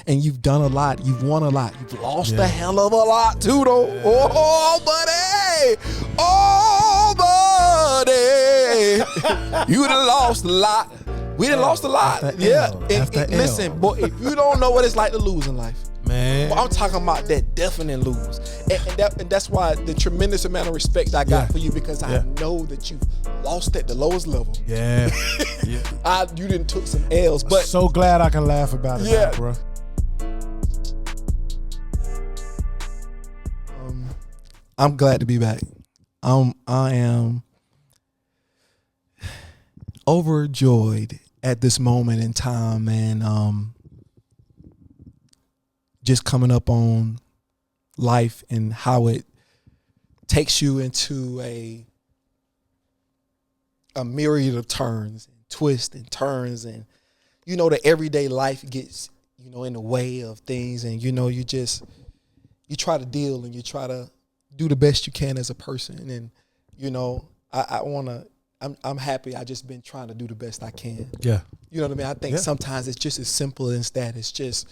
and you've done a lot. You've won a lot. You've lost a hell of a lot too, though. Yeah. Oh, buddy. You done lost a lot. We done lost a lot. Listen, boy, if you don't know what it's like to lose in life, man, I'm talking about that definite lose. And that's why the tremendous amount of respect I got for you, because I know that you've lost at the lowest level. Yeah. You done took some L's. But so glad I can laugh about it now, bro. I'm glad to be back. I am overjoyed at this moment in time, man. Just coming up on life and how it takes you into a myriad of turns and twists and turns, and the everyday life gets in the way of things, and you try to deal and you try to do the best you can as a person, and I'm happy. I just been trying to do the best I can. Yeah, you know what I mean. I think sometimes it's just as simple as that. It's just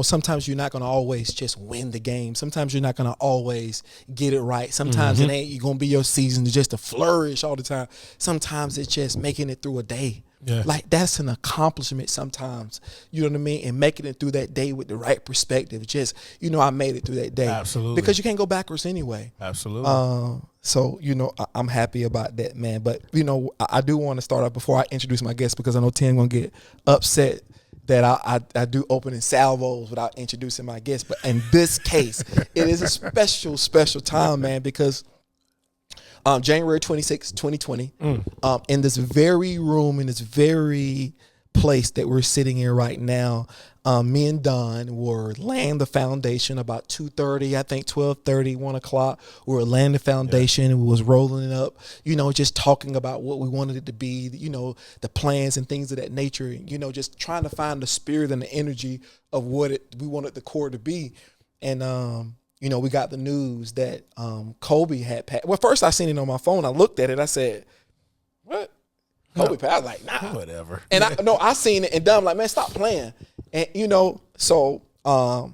sometimes you're not going to always just win the game. Sometimes you're not going to always get it right. Sometimes it ain't going to be your season just to flourish all the time. Sometimes it's just making it through a day. Yeah. Like, that's an accomplishment sometimes, you know what I mean? And making it through that day with the right perspective. Just, I made it through that day. Absolutely. Because you can't go backwards anyway. Absolutely. So, I'm happy about that, man. But, I do want to start off before I introduce my guest, because I know Tim going to get upset that I do opening salvos without introducing my guest. But in this case, it is a special time, man, because January 26, 2020, in this very room, in this very place that we're sitting in right now, me and Don were laying the foundation about 2:30, I think 12:30, 1 o'clock. We were laying the foundation and we was rolling it up, just talking about what we wanted it to be, the plans and things of that nature, just trying to find the spirit and the energy of what we wanted the core to be. And, we got the news that Kobe had passed. Well, first I seen it on my phone. I looked at it. I said, what? Kobe passed? I was like, nah. Whatever. And I seen it, and Don like, man, stop playing. And, so I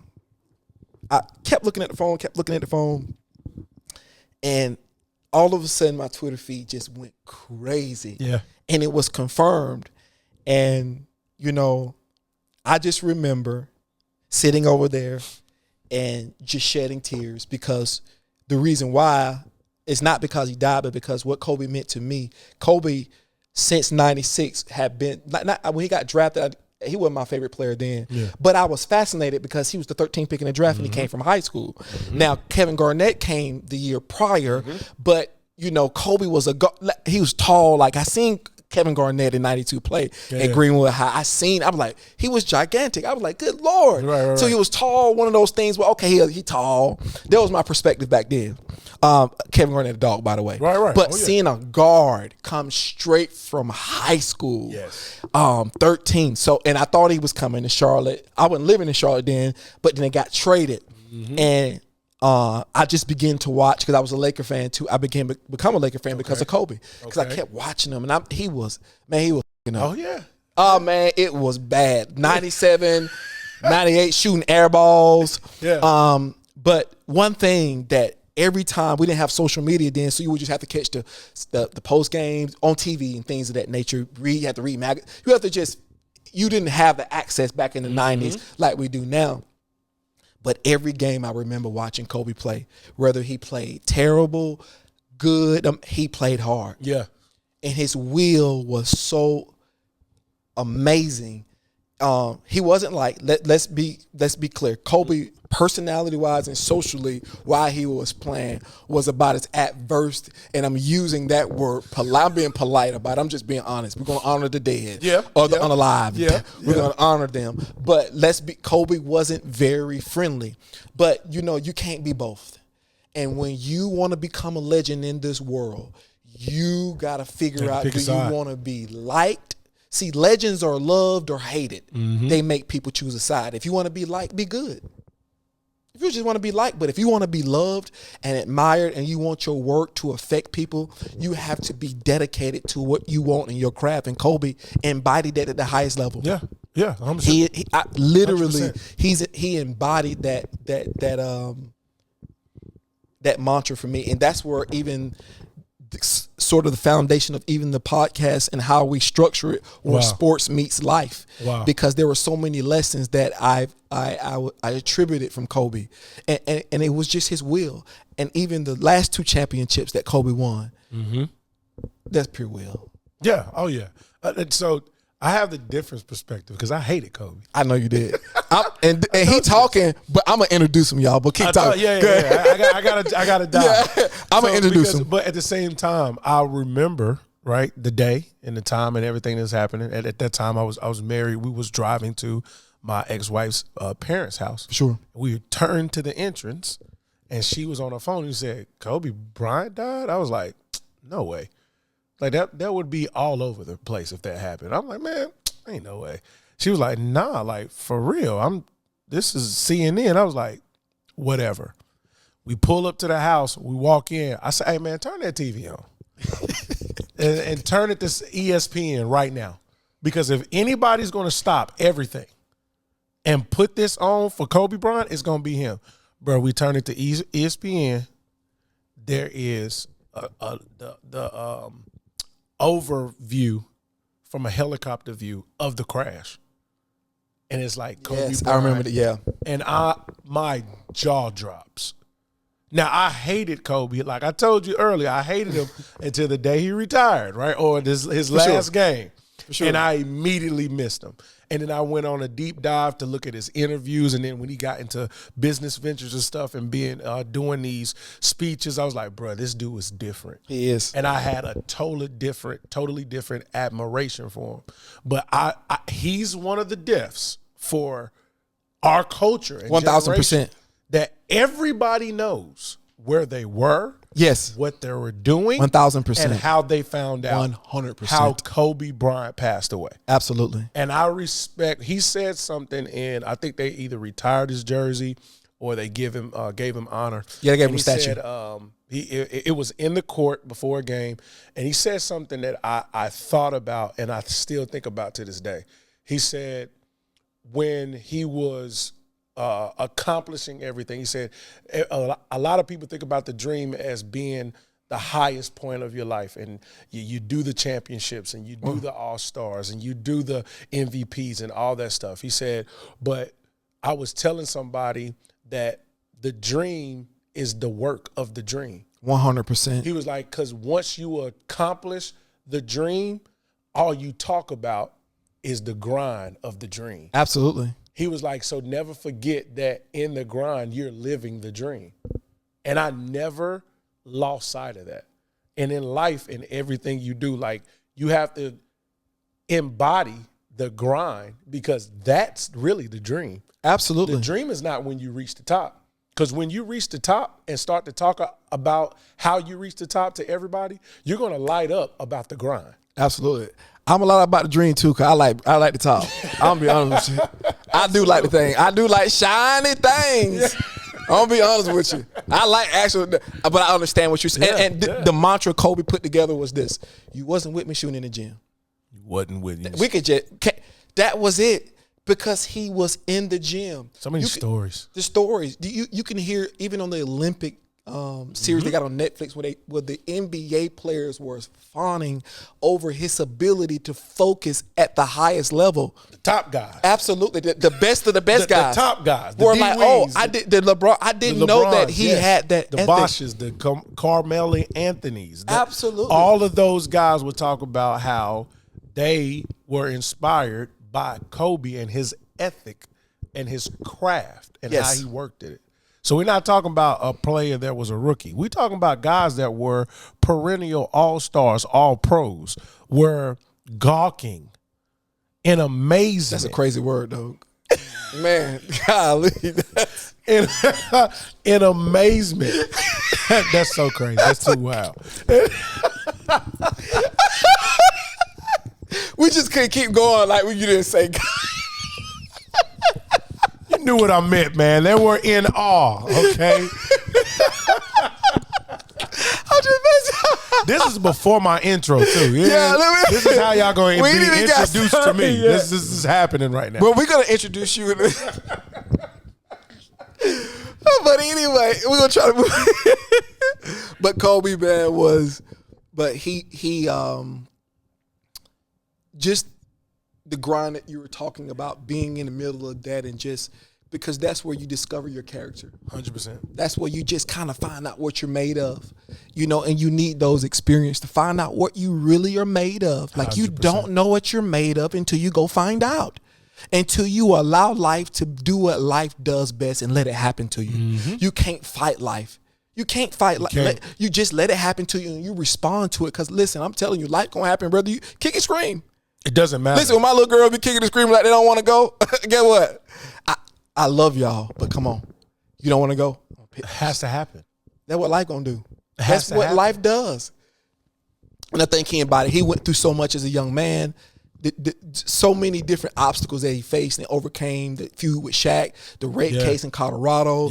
kept looking at the phone, and all of a sudden my Twitter feed just went crazy. Yeah. And it was confirmed. And, I just remember sitting over there and just shedding tears, because the reason why is not because he died, but because what Kobe meant to me. Kobe, since 96, had been, when he got drafted, he wasn't my favorite player then, but I was fascinated because he was the 13th pick in the draft and he came from high school. Now, Kevin Garnett came the year prior, but, Kobe was he was tall. Like, I seen Kevin Garnett in 92 play at Greenwood High. I was like, he was gigantic. I was like, good Lord. Right. So he was tall, one of those things where, okay, he tall. That was my perspective back then. Kevin Garnett, a dog, by the way. Right. But seeing a guard come straight from high school, 13. So, and I thought he was coming to Charlotte. I wasn't living in Charlotte then, but then it got traded. And I just began to watch, because I was a Laker fan too. I became a Laker fan because of Kobe, because I kept watching him, and he was. Oh yeah. Oh man, it was bad. 97, 98, shooting air balls. Yeah. But one thing that every time, we didn't have social media then, so you would just have to catch the post games on TV and things of that nature. You have to read magazines. You didn't have the access back in the 90s like we do now. But every game I remember watching Kobe play, whether he played terrible, good, he played hard. Yeah. And his will was so amazing. He wasn't like, let's be clear. Kobe, personality-wise and socially, while he was playing, was about as adverse, and I'm using that word, I'm being polite about it. I'm just being honest. We're going to honor the dead or the unalive. We're going to honor them. But Kobe wasn't very friendly. But, you can't be both. And when you want to become a legend in this world, you got to figure out, do you want to be liked? See, legends are loved or hated. They make people choose a side. If you want to be liked, be good. If you just want to be liked, but if you want to be loved and admired and you want your work to affect people, you have to be dedicated to what you want in your craft. And Kobe embodied that at the highest level. Yeah. Yeah, he embodied that mantra for me, and that's where even sort of the foundation of even the podcast and how we structure it, where sports meets life. Wow. Because there were so many lessons that I attributed from Kobe, and it was just his will. And even the last 2 championships that Kobe won, that's pure will. Yeah. Oh yeah. So I have the different perspective because I hated Kobe. I know you did. And he talking, but I'm gonna introduce him, y'all. But keep talking. I gotta die. Yeah, I'm gonna introduce him. But at the same time, I remember the day and the time and everything that's happening. At that time, I was married. We was driving to my ex-wife's parents' house. Sure. We turned to the entrance, and she was on her phone. And said, "Kobe Bryant died." I was like, "No way." Like that would be all over the place if that happened. I'm like, man, ain't no way. She was like, nah, like for real. This is CNN. I was like, whatever. We pull up to the house. We walk in. I say, hey man, turn that TV on and turn it to ESPN right now. Because if anybody's going to stop everything and put this on for Kobe Bryant, it's going to be him. Bro, we turn it to ESPN. There is the overview from a helicopter view of the crash, and it's like Kobe Bryant, I remember that. Yeah, and my jaw drops. Now I hated Kobe, like I told you earlier. I hated him until the day he retired, right, or his last game, and I immediately missed him. And then I went on a deep dive to look at his interviews, and then when he got into business ventures and stuff and doing these speeches, I was like, bro, this dude is different. He is. And I had a totally different admiration for him. But he's one of the deaths for our culture and 1,000%. That everybody knows where they were. Yes. What they were doing. 1,000%. And how they found out 100% how Kobe Bryant passed away. Absolutely. And I respect, he said something in, I think they either retired his jersey or they gave him honor. Yeah, they gave him a statue. Said, it was in the court before a game, and he said something that I thought about and I still think about to this day. He said when he was accomplishing everything. He said a lot of people think about the dream as being the highest point of your life, and you do the championships and you do the All-Stars and you do the MVPs and all that stuff. He said, but I was telling somebody that the dream is the work of the dream. 100%. He was like, because once you accomplish the dream, all you talk about is the grind of the dream. Absolutely. He was like, so never forget that in the grind, you're living the dream. And I never lost sight of that. And in life, in everything you do, like you have to embody the grind because that's really the dream. Absolutely. The dream is not when you reach the top. Because when you reach the top and start to talk about how you reach the top to everybody, you're going to light up about the grind. Absolutely. I'm a lot about the dream too, cause I like the top. I'm gonna be honest with you. I do like the thing. I do like shiny things. I'm gonna be honest with you. I like actual, but I understand what you're saying. The mantra Kobe put together was this: you wasn't with me shooting in the gym. You wasn't with me. We could just. That was it, because he was in the gym. So many stories. The stories you can hear even on the Olympic series they got on Netflix where the NBA players were fawning over his ability to focus at the highest level. The top guys. Absolutely. The best of the best guys. The top guys. The were like, I didn't know that he had that. The Bosches, the Carmelo Anthonys. Absolutely. All of those guys would talk about how they were inspired by Kobe and his ethic and his craft and how he worked at it. So we're not talking about a player that was a rookie. We're talking about guys that were perennial all-stars, all-pros, were gawking in amazement. That's a crazy word, though. Man, golly. In amazement. That's so crazy. That's too wild. We just couldn't keep going like you didn't say God. You knew what I meant, man. They were in awe, okay? This is before my intro too. This is how y'all going to be introduced to me. This is happening right now. Well, we're going to introduce you. But anyway, we're going to try to move. But Kobe, man, he just the grind that you were talking about, being in the middle of that, and just because that's where you discover your character. 100%. That's where you just kind of find out what you're made of, and you need those experiences to find out what you really are made of. Like 100%. You don't know what you're made of until you go find out, until you allow life to do what life does best and let it happen to you. Mm-hmm. You can't fight life. You can't fight. You just let it happen to you and you respond to it. Because listen, I'm telling you, life gonna happen whether you kick and scream. It doesn't matter. Listen, when my little girl be kicking and screaming like they don't want to go, guess what? I love y'all, but come on. You don't want to go? It has to happen. That's what life going to do. That's what life does. And I think he embodied. He went through so much as a young man, so many different obstacles that he faced and overcame. The feud with Shaq, the rape case in Colorado,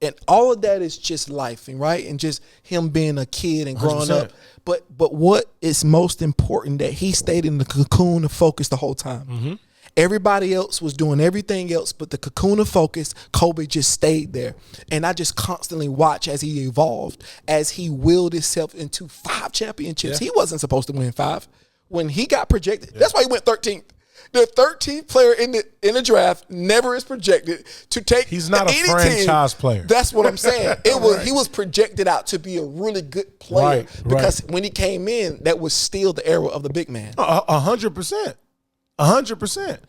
and all of that is just life, right? And just him being a kid and growing 100%. Up. But what is most important that he stayed in the cocoon of focus the whole time. Mm-hmm. Everybody else was doing everything else, but the cocoon of focus, Kobe just stayed there. And I just constantly watch as he evolved, as he willed himself into 5 championships. Yeah. He wasn't supposed to win 5. When he got projected, that's why he went 13th. The 13th player in the draft never is projected to take. He's not a franchise player. That's what I'm saying. He was projected out to be a really good player because when he came in, that was still the era of the big man. 100%. 100%.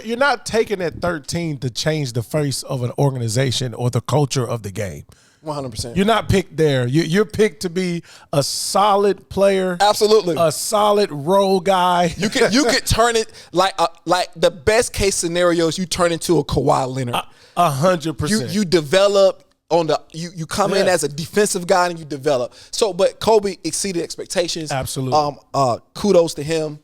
You're not taking at 13 to change the face of an organization or the culture of the game. 100%. You're not picked there. You're picked to be a solid player. Absolutely. A solid role guy. You could turn it like the best case scenarios. You turn into a Kawhi Leonard. 100%. You develop on the you come in as a defensive guy and you develop. So, but Kobe exceeded expectations. Absolutely. Kudos to him.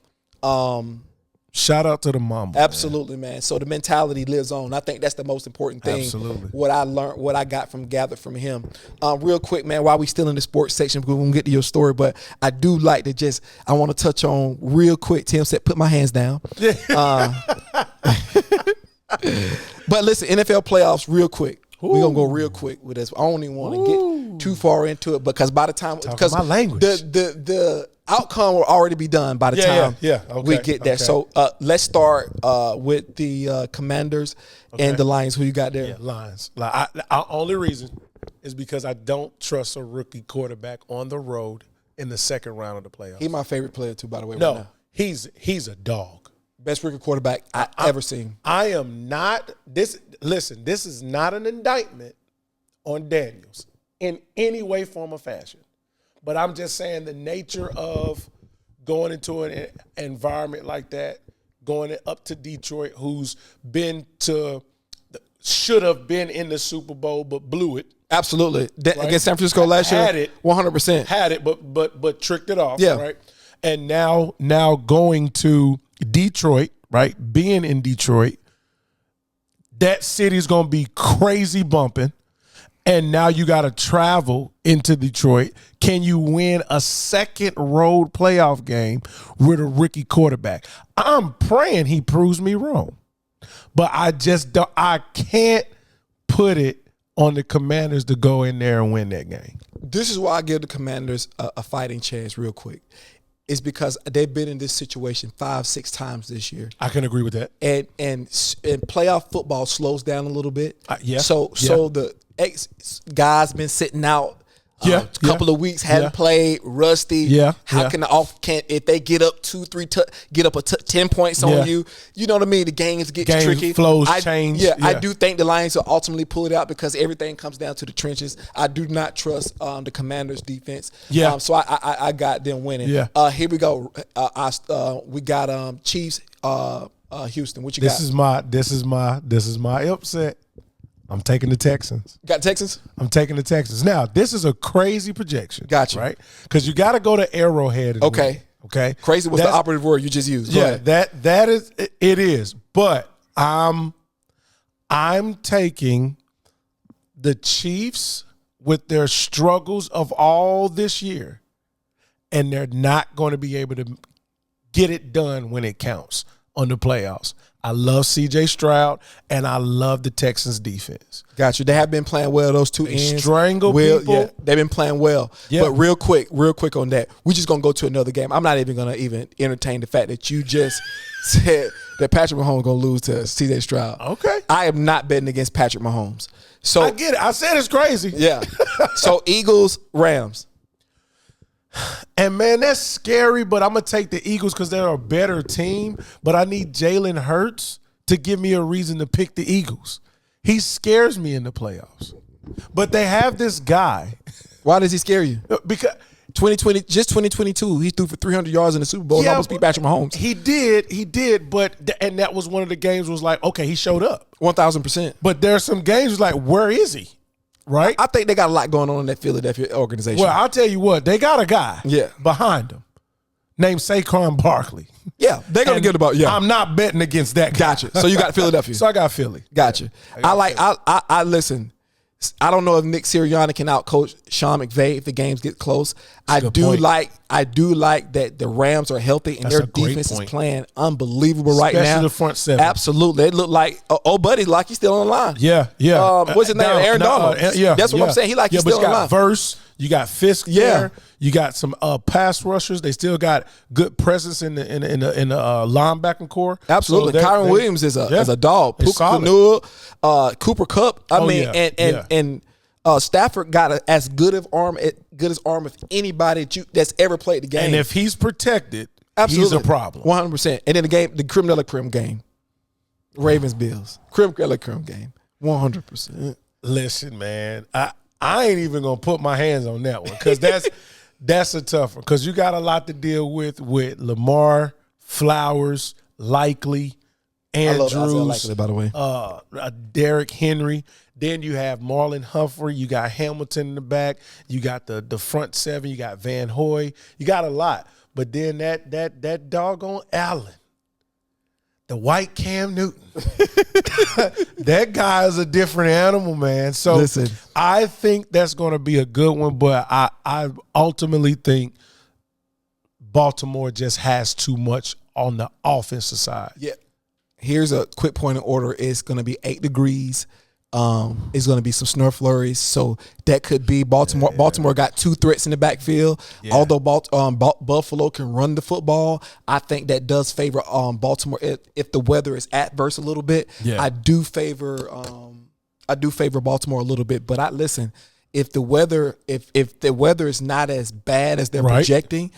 Shout out to the Mamba. Absolutely, man. So the mentality lives on. I think that's the most important thing. Absolutely. What I learned, what I gathered from him. Real quick, man, while we still in the sports section, we're going to get to your story, but I do like to I want to touch on real quick. Tim said, put my hands down. But listen, NFL playoffs real quick. We're going to go real quick with this. I don't even want to get too far into it because by the time, because my language. The outcome will already be done by the time we get there. Okay. So let's start with the Commanders and the Lions. Who you got there? Yeah, Lions. Our only reason is because I don't trust a rookie quarterback on the road in the second round of the playoffs. He's my favorite player too, by the way. No, right now. he's a dog. Best rookie quarterback I've ever seen. I am not this. Listen, this is not an indictment on Daniels in any way, form, or fashion. But I'm just saying the nature of going into an environment like that, going up to Detroit, who's should have been in the Super Bowl but blew it. Absolutely. Against San Francisco last year? Had it. 100%. Had it, but tricked it off, yeah. Right? And now going to Detroit, right, being in Detroit, that city's going to be crazy bumping. And now you got to travel into Detroit. Can you win a second road playoff game with a rookie quarterback? I'm praying he proves me wrong. But I can't put it on the Commanders to go in there and win that game. This is why I give the Commanders a fighting chance real quick. It's because they've been in this situation 5-6 times this year. I can agree with that. And playoff football slows down a little bit. Yeah. So the guys been sitting out a couple of weeks, hadn't played, rusty. Yeah. How can if they get up 2-3 10 points on you? You know what I mean? The games get tricky. Flows change. Yeah, I do think the Lions will ultimately pull it out because everything comes down to the trenches. I do not trust the Commanders' defense. Yeah. So I got them winning. Yeah. Here we go. We got Chiefs, Houston. What you got? This is my upset. I'm taking the Texans. Got Texans? I'm taking the Texans. Now, this is a crazy projection. Gotcha. Right? Because you got to go to Arrowhead. And okay. win, okay. Crazy was the operative word you just used. Yeah, that is it is. But I'm taking the Chiefs with their struggles of all this year, and they're not going to be able to get it done when it counts on the playoffs. I love C.J. Stroud, and I love the Texans' defense. Got you. They have been playing well, those two ends. Strangle people. Yeah, they've been playing well. Yeah. But real quick on that, we're just going to go to another game. I'm not even going to even entertain the fact that you just said that Patrick Mahomes is going to lose to C.J. Stroud. Okay. I am not betting against Patrick Mahomes. So I get it. I said it's crazy. Yeah. So Eagles, Rams. And, man, that's scary, but I'm going to take the Eagles because they're a better team. But I need Jalen Hurts to give me a reason to pick the Eagles. He scares me in the playoffs. But they have this guy. Why does he scare you? Because 2022, he threw for 300 yards in the Super Bowl and almost beat Patrick Mahomes. He did, but and that was one of the games was like, okay, he showed up. 1,000%. But there's some games like, where is he? Right? I think they got a lot going on in that Philadelphia organization. Well, I'll tell you what, they got a guy behind them named Saquon Barkley. Yeah, they're going to get about, I'm not betting against that guy. Gotcha. So you got Philadelphia. So I got Philly. Gotcha. I listen. I don't know if Nick Sirianni can outcoach Sean McVay if the games get close. I do like that the Rams are healthy and their defense is playing unbelievable right now. Especially the front seven. Absolutely. They look like buddy, like he's still on the line. Yeah. What's his name? Aaron Donald. That's what I'm saying. He like he's still on the line. Verse. You got Fisk there. You got some pass rushers. They still got good presence in the linebacking core. Absolutely. So Kyron Williams is a dog. Puka Nacua, Cooper Kupp. And Stafford got as good as arm as anybody that's ever played the game. And if he's protected, he's a problem. 100%. And then the creme de la creme game, Ravens Bills, creme de la creme game, 100%. Listen, man, I ain't even gonna put my hands on that one because that's a tough one because you got a lot to deal with Lamar, Flowers, Likely, Andrews, I love Likely, by the way, Derrick Henry. Then you have Marlon Humphrey. You got Hamilton in the back. You got the front seven. You got Van Hoy. You got a lot. But then that doggone Allen, the white Cam Newton, that guy is a different animal, man. So listen, I think that's going to be a good one. But I ultimately think Baltimore just has too much on the offensive side. Yeah. Here's a quick point of order. It's going to be 8 degrees. It's going to be some snow flurries, so that could be Baltimore. Yeah. Baltimore got 2 threats in the backfield. Yeah. Although Buffalo can run the football, I think that does favor Baltimore if the weather is adverse a little bit. Yeah. I do favor Baltimore a little bit, but listen. If the weather is not as bad as they're projecting,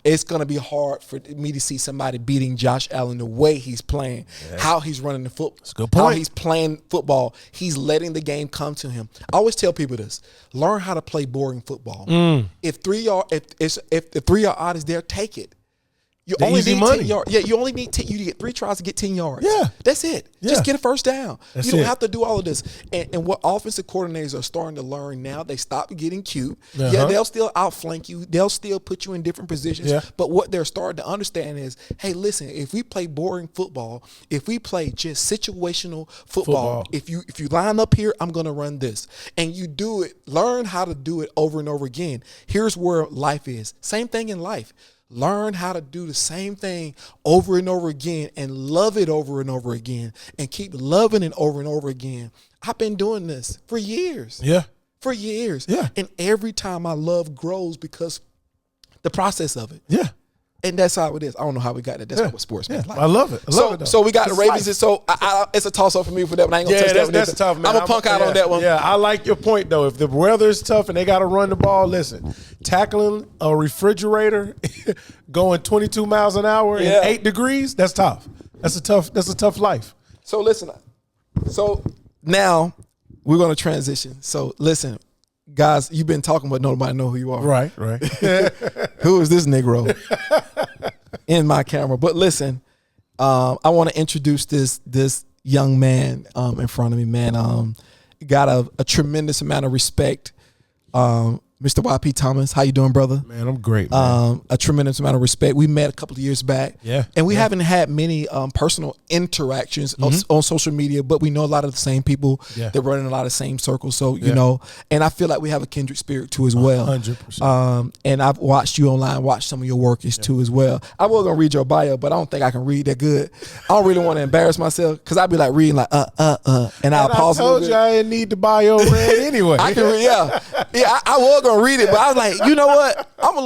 it's going to be hard for me to see somebody beating Josh Allen the way he's playing, how he's running the football, that's a good point. How he's playing football. He's letting the game come to him. I always tell people this: learn how to play boring football. If the 3-yard out is there, take it. You only need 10 yards. Yeah, you only need you get 3 tries to get 10 yards. Yeah. That's it. Yeah. Just get a first down. You don't have to do all of this. And what offensive coordinators are starting to learn now, they stop getting cute. Yeah, they'll still outflank you. They'll still put you in different positions. Yeah. But what they're starting to understand is, hey, listen, if we play boring football, if we play just situational football. if you line up here, I'm going to run this. And you do it, learn how to do it over and over again. Here's where life is. Same thing in life. Learn how to do the same thing over and over again and love it over and over again and keep loving it over and over again. I've been doing this for years. Yeah. For years. Yeah. And every time my love grows because the process of it. Yeah. And that's how it is. I don't know how we got that. That's what sports man. Like. I love it. So we got the Ravens. So it's a toss-up for me for that one. I ain't going to touch that one. That's tough, man. I'm going to punk out on that one. Yeah, I like your point, though. If the weather is tough and they got to run the ball, listen, tackling a refrigerator going 22 miles an hour in 8 degrees, that's tough. That's a tough life. So listen. So now we're going to transition. So listen. Guys, you've been talking, but nobody know who you are. Right. Who is this Negro in my camera? But listen, I want to introduce this young man in front of me, man. Got a tremendous amount of respect. Mr. Mr. YP Thomas. How you doing, brother? Man, I'm great, man. A tremendous amount of respect. We met a couple of years back. Yeah. And we haven't had many personal interactions on social media, but we know a lot of the same people that run in a lot of the same circles. So, you know, and I feel like we have a kindred spirit too as well. 100%. And I've watched you online, watched some of your work too as well. I was going to read your bio, but I don't think I can read that good. I don't really want to embarrass myself because I'd be like reading like, and I'll pause. I told you I didn't need the bio read anyway. I can read, yeah. I was going to read it, but I was like, you know what? I'm a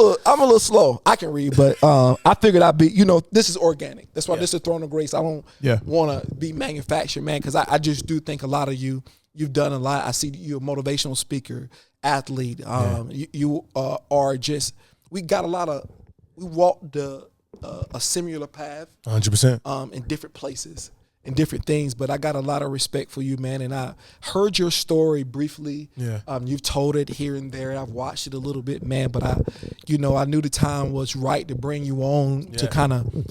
little slow. I can read, but I figured I'd be, this is organic. That's why this is Throne of Grace. I don't want to be manufactured, man, because I just do think a lot of you've done a lot. I see you're a motivational speaker, athlete. You are just, we walked a similar path. 100%. In different places. And different things, but I got a lot of respect for you, man. And I heard your story briefly. Yeah. You've told it here and there. I've watched it a little bit, man. But I knew the time was right to bring you on to kind of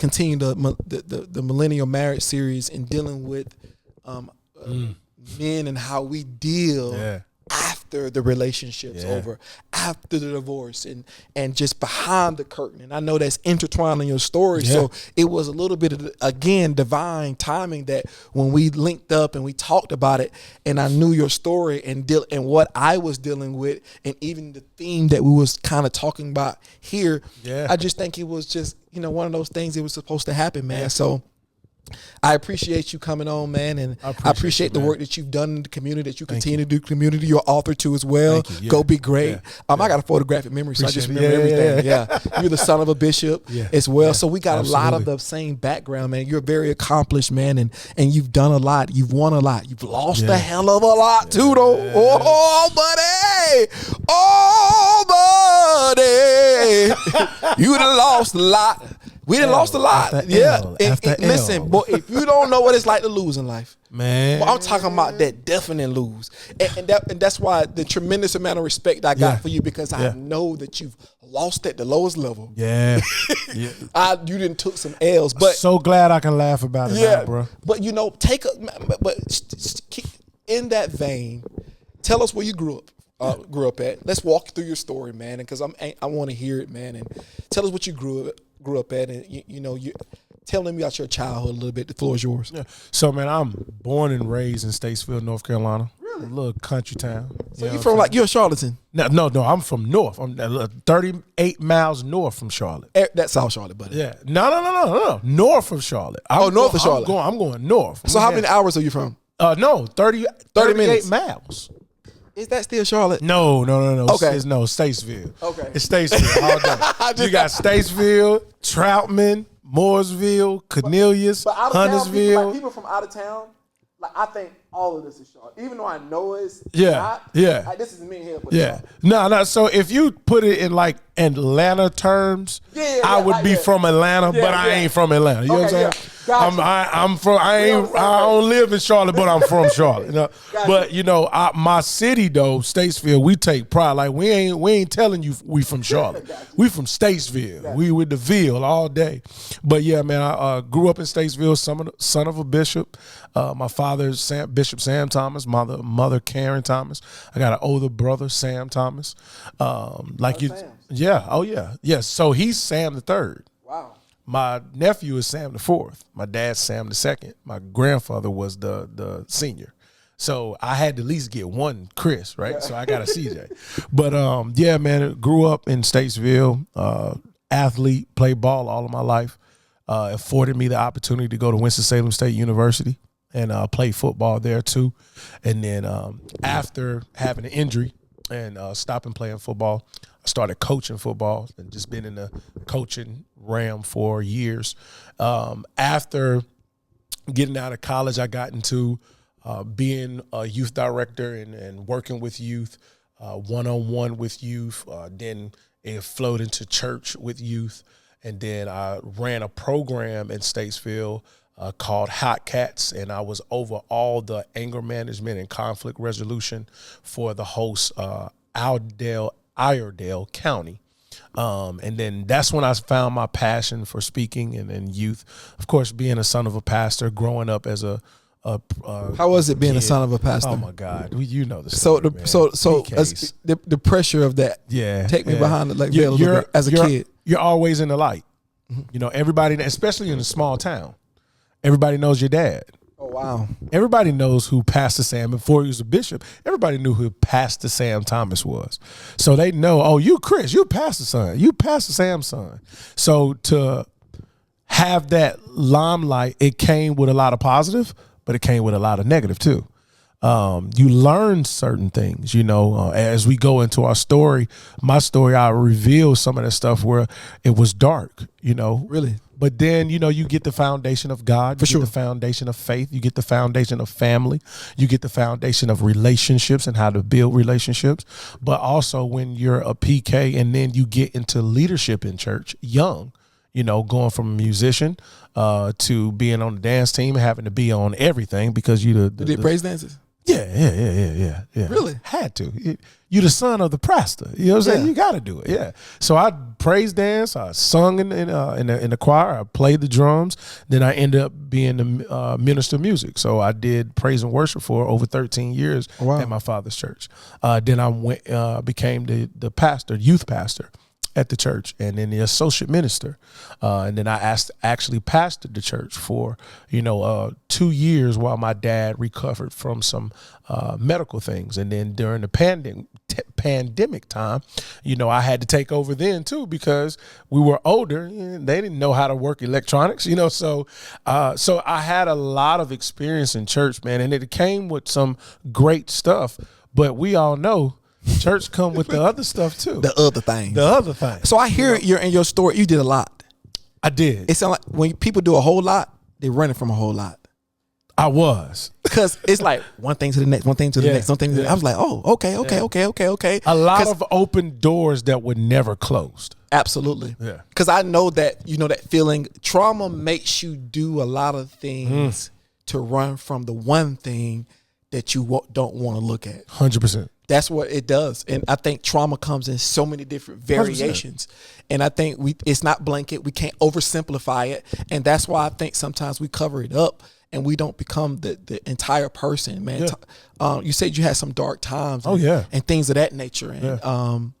continue the Millennial Marriage series and dealing with men and how we deal after the relationship's over, after the divorce, and just behind the curtain. And I know that's intertwined in your story. So it was a little bit of, again, divine timing that when we linked up and we talked about it, and I knew your story and what I was dealing with, and even the theme that we was kind of talking about here. I just think it was just one of those things. It was supposed to happen, man. So I appreciate you coming on, man, and I appreciate the work that you've done in the community, that you continue to do community. You're author too as well. Go be great. I got a photographic memory, so I just remember everything. You're the son of a bishop as well. So we got a lot of the same background, man. You're very accomplished, man, and you've done a lot. You've won a lot. You've lost a hell of a lot too, though. Oh, buddy. You done lost a lot. We done lost a lot. Listen, boy, if you don't know what it's like to lose in life, man, I'm talking about that definite lose. And that's why the tremendous amount of respect I got for you, because I know that you've lost at the lowest level. You didn't took some L's, but so glad I can laugh about it now, bro. But in that vein, tell us where you grew up at. Let's walk through your story, man, because I want to hear it, man, and tell us what you grew up at, and you tell them about your childhood a little bit. The floor is yours. So, man, I'm born and raised in Statesville, North Carolina. Really? A little country town. So you're from you're Charlottesvon? No, I'm from North. I'm 38 miles north from Charlotte. That's South Charlotte, buddy. Yeah. No. North of Charlotte. North of Charlotte. I'm going north. So how many hours are you from? 38 minutes. miles. Is that still Charlotte? No. Okay. It's Statesville. Okay. It's Statesville all day. You got Statesville, Troutman, Mooresville, Cornelius, Huntersville. People from out of town, I think all of this is Charlotte. Even though I know it's not. This is me here. But No. So if you put it in like Atlanta terms, I would be from Atlanta, but I ain't from Atlanta. You know what I'm saying? Gotcha. I'm from. I don't live in Charlotte, but I'm from Charlotte. Gotcha. But my city though, Statesville, we take pride. Like we ain't telling you we from Charlotte. Gotcha. We from Statesville. Gotcha. We with the Ville all day. But yeah, man, I grew up in Statesville, son of a bishop. My father's Bishop Sam Thomas, mother Karen Thomas. I got an older brother, Sam Thomas. Yes. So he's Sam the third. Wow. My nephew is Sam the fourth. My dad's Sam the second. My grandfather was the senior. So I had to at least get one Chris, right? So I got a CJ. But man, grew up in Statesville, athlete, played ball all of my life. Afforded me the opportunity to go to Winston-Salem State University and play football there too. And then after having an injury and stopping playing football, I started coaching football and just been in the coaching realm for years. After getting out of college, I got into being a youth director and working with youth, one-on-one with youth. Then it flowed into church with youth. And then I ran a program in Statesville called Hot Cats, and I was over all the anger management and conflict resolution for the host Iredell County. And then that's when I found my passion for speaking and youth. Of course, being a son of a pastor, growing up as a How was it being kid. a son of a pastor? Oh my God, you know the story. The pressure of that. Yeah, take me behind the veil a little bit as a kid. You're always in the light. You know, everybody, especially in a small town, everybody knows your dad. Oh wow! Everybody knows who Pastor Sam. Before he was a bishop, everybody knew who Pastor Sam Thomas was. So they know, oh, you Chris, you Pastor son, you Pastor Sam's son. So to have that limelight, it came with a lot of positive, but it came with a lot of negative too. You learn certain things, you know, as we go into our story, my story, I reveal some of that stuff where it was dark, you know. Really? But then, you know, you get the foundation of God, you get the foundation of faith, you get the foundation of family, you get the foundation of relationships and how to build relationships. But also when you're a PK and then you get into leadership in church young, you know, going from a musician to being on the dance team, having to be on everything because you did praise dances. Yeah. Really? Had to. You the son of the pastor. You know what I'm saying? You got to do it. Yeah. So I praise dance. I sung in the choir. I played the drums. Then I ended up being the minister of music. So I did praise and worship for over 13 years at my father's church. Then I went became the pastor, youth pastor at the church, and then the associate minister. And then I actually pastored the church for, 2 years while my dad recovered from some medical things. And then during the pandemic time, I had to take over then too, because we were older and they didn't know how to work electronics, so I had a lot of experience in church, man, and it came with some great stuff, but we all know church come with the other stuff too. The other thing. So I hear you're in your story. You did a lot. I did. It sounds like when people do a whole lot, they're running from a whole lot. I was. Because it's like one thing to the next, one thing to the next, one thing to the next. I was like, oh, okay. A lot of open doors that were never closed. Absolutely. Yeah. Because I know that, that feeling. Trauma makes you do a lot of things to run from the one thing that you don't want to look at. 100%. That's what it does. And I think trauma comes in so many different variations. 100%. And I think it's not blanket. We can't oversimplify it. And that's why I think sometimes we cover it up and we don't become the entire person, man. Yeah. You said you had some dark times and things of that nature. And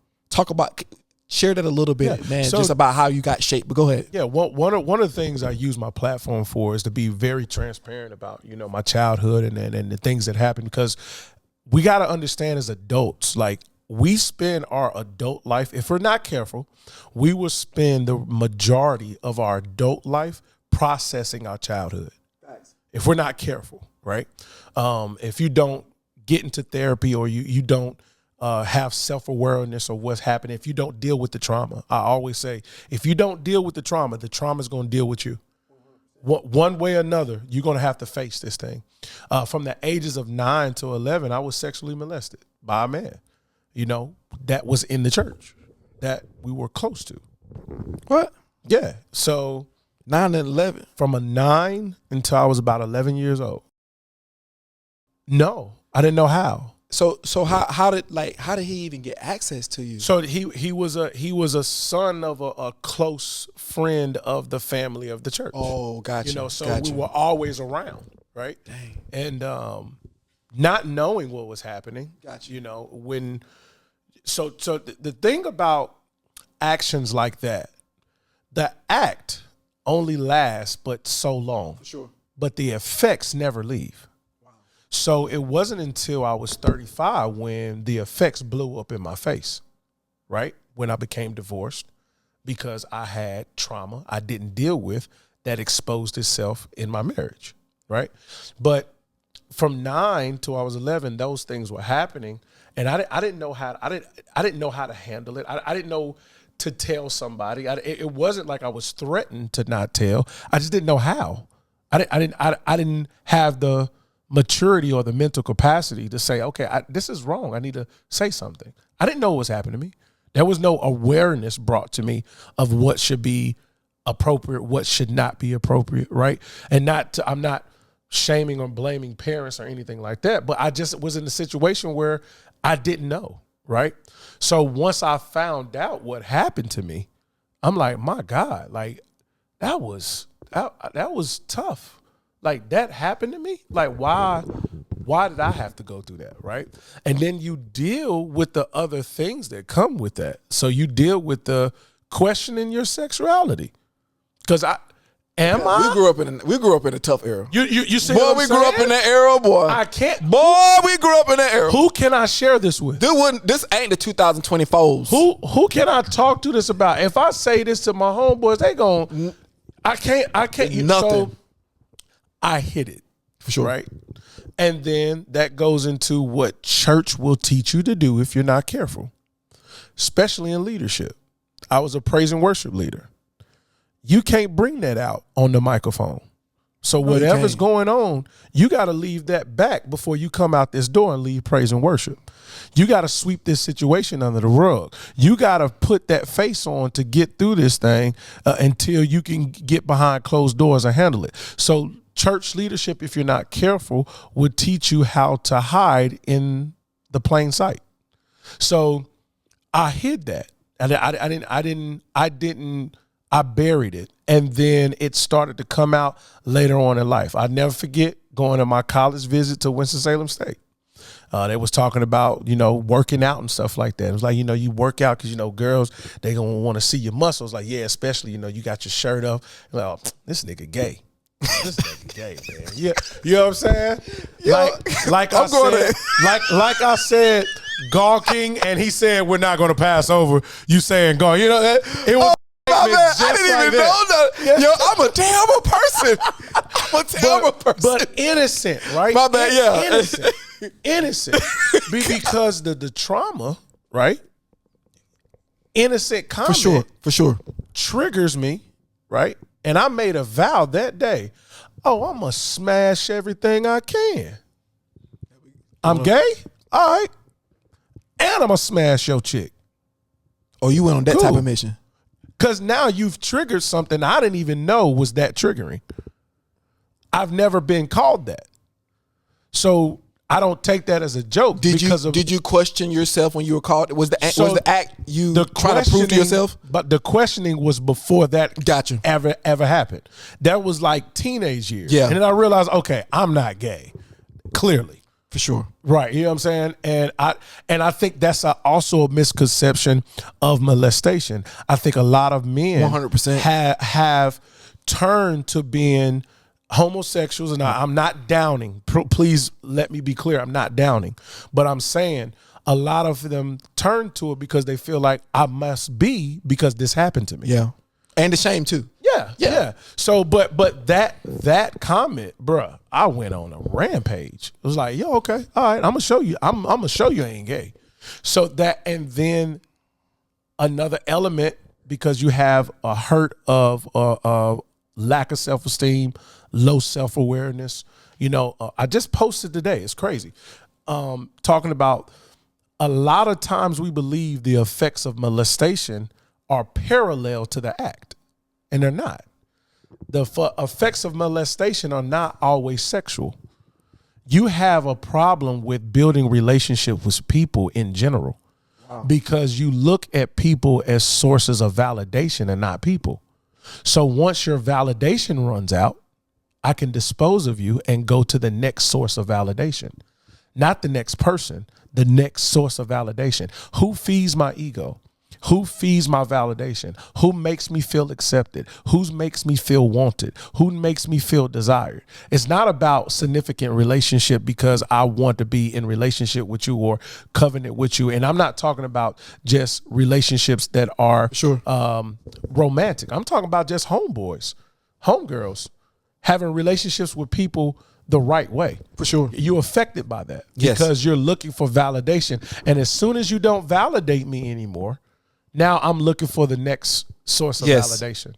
share that a little bit, man, just about how you got shaped. But go ahead. Yeah, one of the things I use my platform for is to be very transparent about, my childhood and the things that happened, because we got to understand as adults, like, we spend our adult life, if we're not careful, we will spend the majority of our adult life processing our childhood. Thanks. If we're not careful, right? If you don't get into therapy, or you don't have self-awareness of what's happening, if you don't deal with the trauma, I always say, if you don't deal with the trauma is going to deal with you. One way or another, you're going to have to face this thing. From the ages of 9 to 11, I was sexually molested by a man, that was in the church that we were close to. What? Yeah. So 9 and 11. From a 9 until I was about 11 years old. No, I didn't know how. So how did he even get access to you? So he was a son of a close friend of the family of the church. Oh, gotcha. We were always around, right? Dang. And not knowing what was happening. Gotcha. The thing about actions like that, the act only lasts but so long. For sure. But the effects never leave. So it wasn't until I was 35 when the effects blew up in my face, right? When I became divorced, because I had trauma I didn't deal with that exposed itself in my marriage, right? But from 9 till I was 11, those things were happening, and I didn't know how to handle it. I didn't know to tell somebody. It wasn't like I was threatened to not tell. I just didn't know how. I didn't have the maturity or the mental capacity to say, okay, this is wrong. I need to say something. I didn't know what was happening to me. There was no awareness brought to me of what should be appropriate, what should not be appropriate, right? And I'm not shaming or blaming parents or anything like that, but I just was in a situation where I didn't know, right? So once I found out what happened to me, I'm like, my God, like that was tough. Like, that happened to me? Like, why did I have to go through that, right? And then you deal with the other things that come with that. So you deal with the questioning your sexuality. Because we grew up in a tough era. You see, boy, we grew up in that era, boy. I can't. Boy, we grew up in that era. Who can I share this with? This ain't the 2024s. Who can I talk to this about? If I say this to my homeboys, they gon' I can't. Nothing. So I hit it for sure, right? And then that goes into what church will teach you to do if you're not careful, especially in leadership. I was a praise and worship leader. You can't bring that out on the microphone. So whatever's going on, you got to leave that back before you come out this door and leave praise and worship. You got to sweep this situation under the rug. You got to put that face on to get through this thing until you can get behind closed doors and handle it. So church leadership, if you're not careful, would teach you how to hide in the plain sight. So I hid that. I buried it. And then it started to come out later on in life. I never forget going to my college visit to Winston-Salem State. They was talking about, working out and stuff like that. It was like, you work out because, girls, they going to want to see your muscles. Like, yeah, especially, you got your shirt up. Like, oh, this nigga gay. This nigga gay, man. Yeah, you know what I'm saying? Like I said, gawking, and he said, we're not going to pass over you saying gawk. You know that? It was. My man, I didn't even know that. Yeah. Yo, I'm a terrible person. I'm a terrible person. But innocent, right? My bad, yeah. Innocent. Because the trauma, right? Innocent comment. For sure. Triggers me, right? And I made a vow that day. Oh, I'm going to smash everything I can. I'm gay? All right. And I'm going to smash your chick. Oh, you went on that type of mission. Because now you've triggered something I didn't even know was that triggering. I've never been called that. So I don't take that as a joke. Did you question yourself when you were called? Was the act you trying to prove to yourself? But the questioning was before that Gotcha. ever happened. That was like teenage years. Yeah. And then I realized, okay, I'm not gay. Clearly. For sure. Right. You know what I'm saying? And I think that's also a misconception of molestation. I think a lot of men 100% have turned to being homosexuals. And I'm not downing. Please let me be clear. I'm not downing. But I'm saying a lot of them turn to it because they feel like I must be because this happened to me. Yeah. And the shame too. Yeah. So, but that comment, bruh, I went on a rampage. It was like, yo, okay, all right, I'm gonna show you. I'm gonna show you I ain't gay. So that, and then another element, because you have a hurt of lack of self-esteem, low self-awareness. I just posted today. It's crazy. Talking about a lot of times we believe the effects of molestation are parallel to the act. And they're not. The effects of molestation are not always sexual. You have a problem with building relationships with people in general because you look at people as sources of validation and not people. So once your validation runs out, I can dispose of you and go to the next source of validation. Not the next person, the next source of validation. Who feeds my ego? Who feeds my validation? Who makes me feel accepted? Who makes me feel wanted? Who makes me feel desired? It's not about significant relationship because I want to be in relationship with you or covenant with you. And I'm not talking about just relationships that are romantic. I'm talking about just homeboys, homegirls, having relationships with people the right way. For sure. You're affected by that because you're looking for validation. And as soon as you don't validate me anymore, now I'm looking for the next source of validation.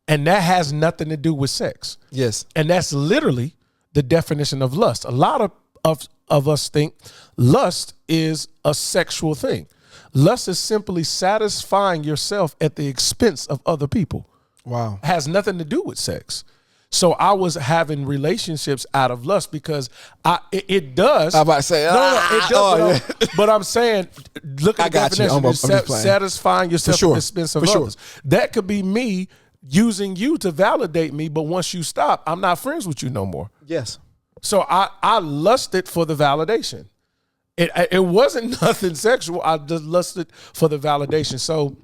And that has nothing to do with sex. Yes. And that's literally the definition of lust. A lot of us think lust is a sexual thing. Lust is simply satisfying yourself at the expense of other people. Wow. It has nothing to do with sex. So I was having relationships out of lust because it does. I'm about to say, it does. But I'm saying, look at the definition. I'm just satisfying yourself at the expense of others. That could be me using you to validate me, but once you stop, I'm not friends with you no more. Yes. So I lusted for the validation. It wasn't nothing sexual. I just lusted for the validation. So,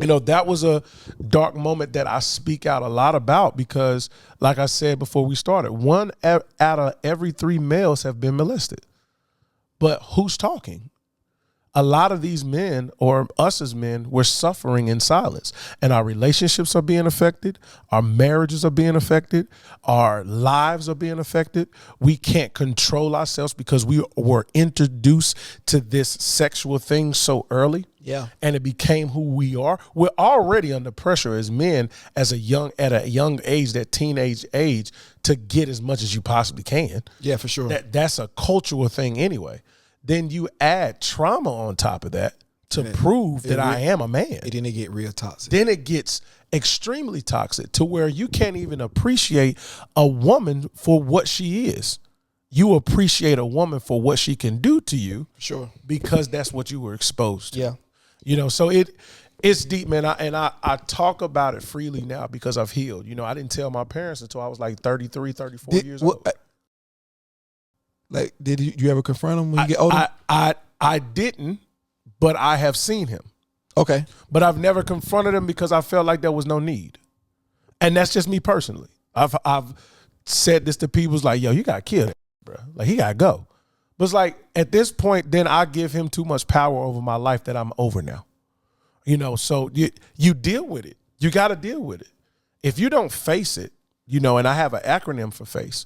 that was a dark moment that I speak out a lot about because, like I said before we started, 1 out of every 3 males have been molested. But who's talking? A lot of these men, or us as men, we're suffering in silence, and our relationships are being affected. Our marriages are being affected. Our lives are being affected. We can't control ourselves because we were introduced to this sexual thing so early. Yeah. And it became who we are. We're already under pressure as men at a young age, that teenage age, to get as much as you possibly can. Yeah, for sure. That's a cultural thing anyway. Then you add trauma on top of that to prove that I am a man. And then it get real toxic. Then it gets extremely toxic to where you can't even appreciate a woman for what she is. You appreciate a woman for what she can do to you. For sure. Because that's what you were exposed to. Yeah. So it's deep, man. I talk about it freely now because I've healed. I didn't tell my parents until I was like 33, 34 years old. Like, did you ever confront him when you get older? I didn't, but I have seen him. Okay. But I've never confronted him because I felt like there was no need. And that's just me personally. I've said this to people, like, yo, you got to kill him, bro. Like, he got to go. But it's like, at this point, then I give him too much power over my life that I'm over now. So you deal with it. You got to deal with it. If you don't face it, and I have an acronym for face.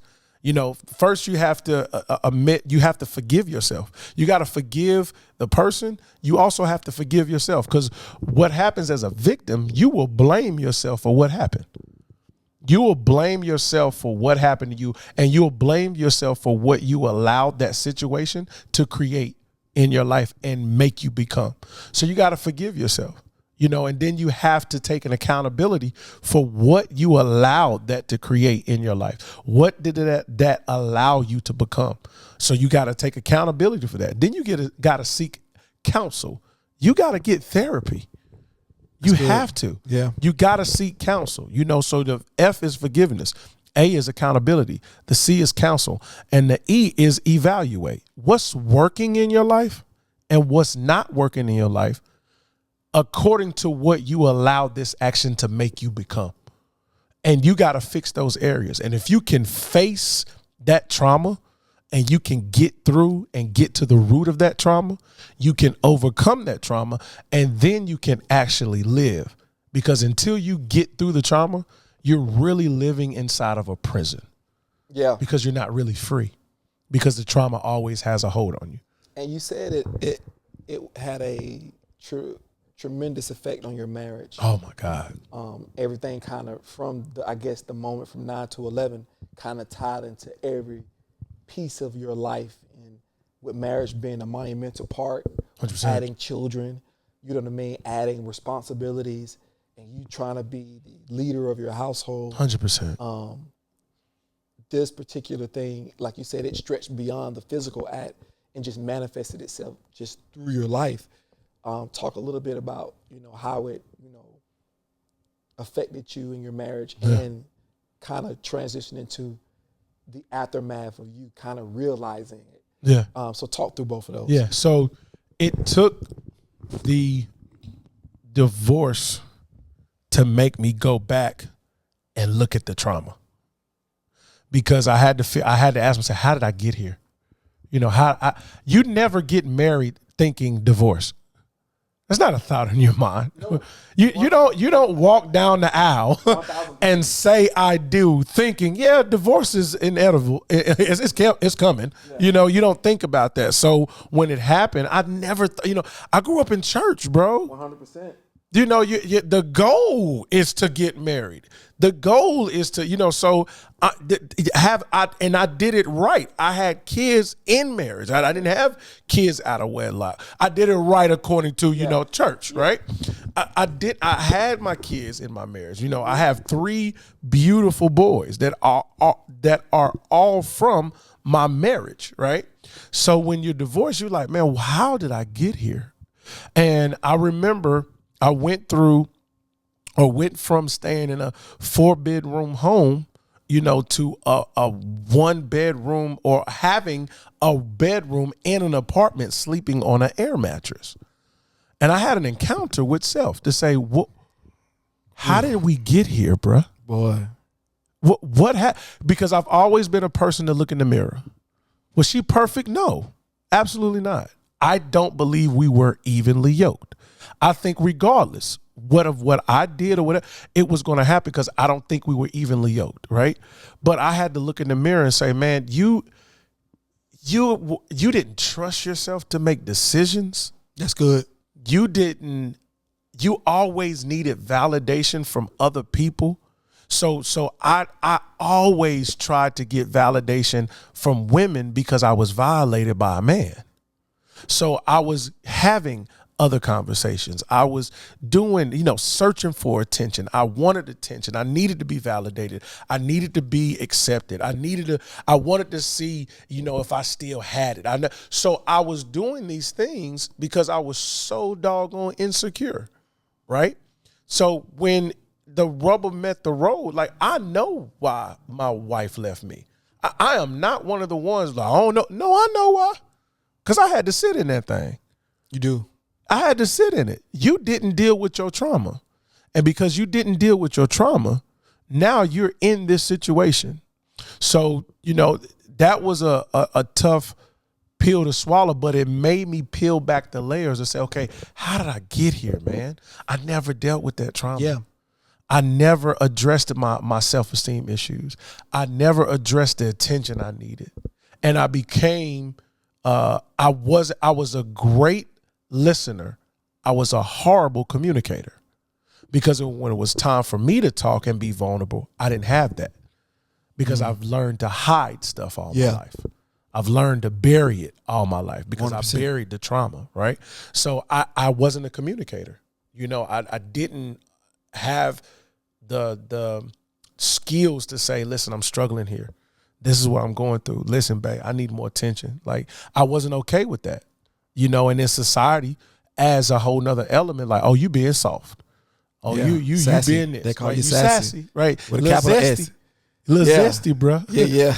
First you have to admit, you have to forgive yourself. You got to forgive the person. You also have to forgive yourself, because what happens as a victim, you will blame yourself for what happened. You will blame yourself for what happened to you, and you'll blame yourself for what you allowed that situation to create in your life and make you become. So you got to forgive yourself. And then you have to take an accountability for what you allowed that to create in your life. What did that allow you to become? So you got to take accountability for that. Then you got to seek counsel. You got to get therapy. You have to. Yeah. You got to seek counsel. So the F is forgiveness. A is accountability. The C is counsel. And the E is evaluate. What's working in your life and what's not working in your life, according to what you allowed this action to make you become. And you got to fix those areas. And if you can face that trauma and you can get through and get to the root of that trauma, you can overcome that trauma, and then you can actually live. Because until you get through the trauma, you're really living inside of a prison. Yeah. Because you're not really free, because the trauma always has a hold on you. And you said it had a tremendous effect on your marriage. Oh my God. Everything kind of from the moment from 9 to 11 kind of tied into every piece of your life, and with marriage being a monumental part, 100%. Adding children, adding responsibilities, and you trying to be the leader of your household. 100%. This particular thing, like you said, it stretched beyond the physical act and just manifested itself just through your life. Talk a little bit about, how it, affected you in your marriage, and kind of transition into the aftermath of you kind of realizing it. Yeah. So talk through both of those. Yeah. So it took the divorce to make me go back and look at the trauma, because I had to ask myself, how did I get here? You never get married thinking divorce. That's not a thought in your mind. No. You don't walk down the aisle and say I do thinking, yeah, divorce is inevitable. It's coming. Yeah. You don't think about that. So when it happened, I never I grew up in church, bro. 100%. The goal is to get married. The goal is to, so I did it right. I had kids in marriage. I didn't have kids out of wedlock. I did it right according to, church, right? I had my kids in my marriage. I have 3 beautiful boys that are all from my marriage, right? So when you're divorced, you're like, man, how did I get here? And I remember I went through or went from staying in a 4-bedroom home, to a 1-bedroom, or having a bedroom in an apartment, sleeping on an air mattress. And I had an encounter with self to say, how did we get here, bruh? Boy. Because I've always been a person to look in the mirror. Was she perfect? No, absolutely not. I don't believe we were evenly yoked. I think regardless what I did or whatever, it was going to happen because I don't think we were evenly yoked, right? But I had to look in the mirror and say, man, you didn't trust yourself to make decisions. That's good. You always needed validation from other people. So I always tried to get validation from women because I was violated by a man. So I was having other conversations. I was doing, searching for attention. I wanted attention. I needed to be validated. I needed to be accepted. I wanted to see, if I still had it. So I was doing these things because I was so doggone insecure, right? So when the rubber met the road, like, I know why my wife left me. I am not one of the ones like, oh, no. No, I know why. Because I had to sit in that thing. You do. I had to sit in it. You didn't deal with your trauma. And because you didn't deal with your trauma, now you're in this situation. So, that was a tough pill to swallow, but it made me peel back the layers and say, okay, how did I get here, man? I never dealt with that trauma. Yeah. I never addressed my self-esteem issues. I never addressed the attention I needed. And I became, I was a great listener. I was a horrible communicator because when it was time for me to talk and be vulnerable, I didn't have that because I've learned to hide stuff all my life. I've learned to bury it all my life because 100%. I buried the trauma, right? So I wasn't a communicator. I didn't have the skills to say, listen, I'm struggling here. This is what I'm going through. Listen, babe, I need more attention. Like, I wasn't okay with that. And in society adds a whole nother element, like, oh, you being soft. Oh, you being this. They call right? you sassy. Right? With a capital S. Zesty, bro. Yeah.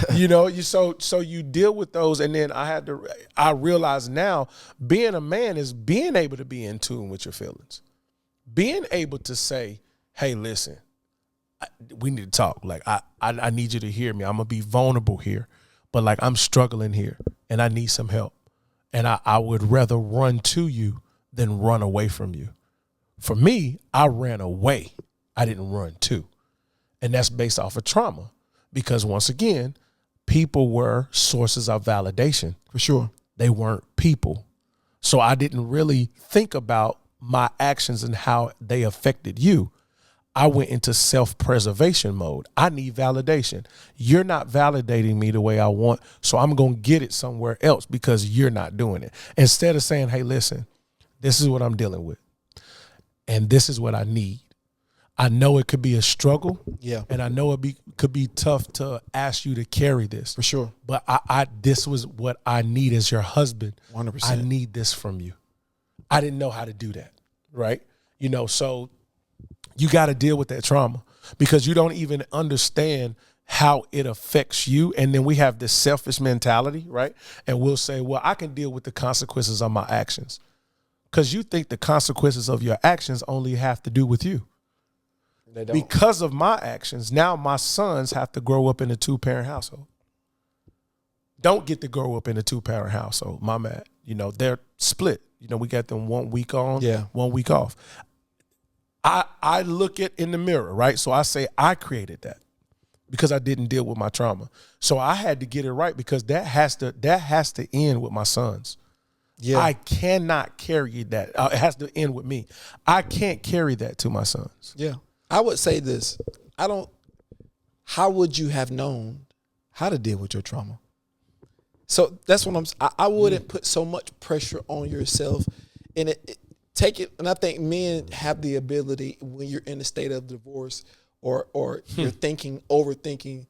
So you deal with those, and then I realize now being a man is being able to be in tune with your feelings. Being able to say, hey, listen, we need to talk. Like, I need you to hear me. I'm going to be vulnerable here, but like, I'm struggling here and I need some help. And I would rather run to you than run away from you. For me, I ran away. I didn't run to. And that's based off of trauma because, once again, people were sources of validation. For sure. They weren't people. So I didn't really think about my actions and how they affected you. I went into self-preservation mode. I need validation. You're not validating me the way I want, so I'm going to get it somewhere else because you're not doing it. Instead of saying, hey, listen, this is what I'm dealing with, and this is what I need. I know it could be a struggle, and I know could be tough to ask you to carry this. For sure. But this was what I need as your husband. 100%. I need this from you. I didn't know how to do that, right? So you got to deal with that trauma because you don't even understand how it affects you. And then we have this selfish mentality, right? And we'll say, well, I can deal with the consequences of my actions because you think the consequences of your actions only have to do with you. They don't. Because of my actions, now my sons have to grow up in a 2-parent household. Don't get to grow up in a 2-parent household. My bad. They're split. We got them 1 week on, 1 week off. I look it in the mirror, right? So I say I created that because I didn't deal with my trauma. So I had to get it right because that has to end with my sons. Yeah. I cannot carry that. It has to end with me. I can't carry that to my sons. Yeah. I would say this. How would you have known how to deal with your trauma? So that's what I wouldn't put so much pressure on yourself and take it. And I think men have the ability when you're in a state of divorce or you're overthinking,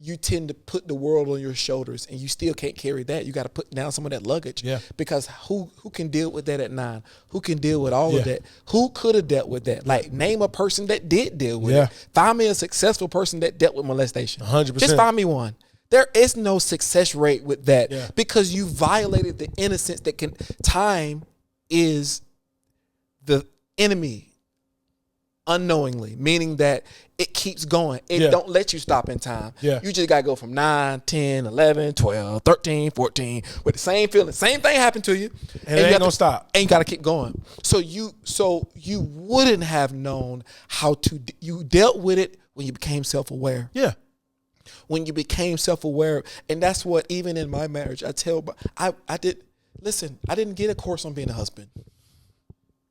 you tend to put the world on your shoulders, and you still can't carry that. You got to put down some of that luggage. Yeah. Because who can deal with that at 9? Who can deal with all of that? Who could have dealt with that? Like, name a person that did deal with it. Find me a successful person that dealt with molestation. 100%. Just find me one. There is no success rate with that because you violated the innocence that can. Time is the enemy unknowingly, meaning that it keeps going. It don't let you stop in time. You just got to go from 9, 10, 11, 12, 13, 14 with the same feeling. Same thing happened to you. And it ain't going to stop. And you got to keep going. So you wouldn't have known how to, you dealt with it when you became self-aware. Yeah. When you became self-aware. And that's what, even in my marriage, I didn't get a course on being a husband.